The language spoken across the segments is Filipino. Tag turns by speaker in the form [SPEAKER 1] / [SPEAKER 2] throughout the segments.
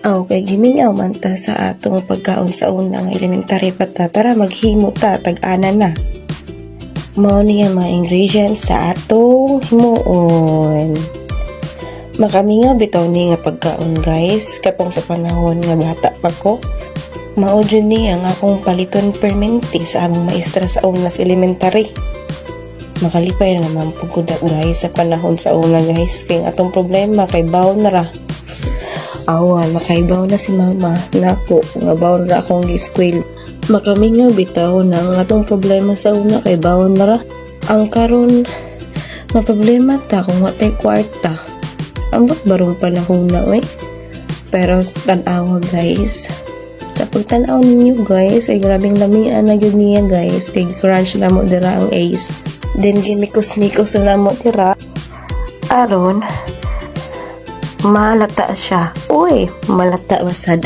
[SPEAKER 1] Aw kay gimingaw man ta sa atong pagkaon sa unang elementary pa ta, tara maghimo ta tag-ana na. Mao ni nga mga ingredients sa atong himuon. Makamingaw bitaw ni nga pagkaon guys, katong sa panahon nga bata pa ko. Mao jud ni ang akong paliton permente sa among maestra sa unas elementary. Makalipay na naman pugkuda guys sa panahon sa una guys, kay atong problema kay bawon na ra. Awan, makaibaw na si mama. Nako, nga bawon na akong gi-squil. Makamingaw bitaw na ang atong problema sa una kay bawon na ra. Ang karon, maproblema ta kung watay kwarta. Ambot barong panahon na, eh. Pero tanawa guys. Sa pagtanaw ninyo guys, ay grabing lamian na yun niya guys. Kay crunch na mo dira ang ace. Then ginikos-nikos na mo dira. Aron, malata siya. Uy, malata wasad.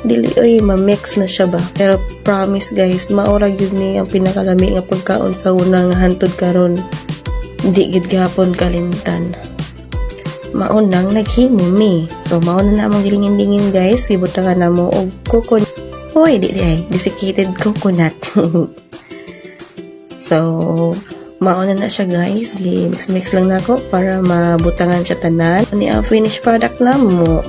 [SPEAKER 1] Dili oy, ma-mix na siya ba. Pero promise guys, maurag yun ni ang pinakalami nga pagkaon sa unang hantod karon. Di gid gapon kalimtan. Maunang naghimo mi. So mauna na among gilingin-lingin guys, ibutangan na mo og coconut. Uy, di ay desiccated coconut. So mauna na siya guys, mix-mix lang nako para mabutangan siya tanan. Ni ang finished product na mo.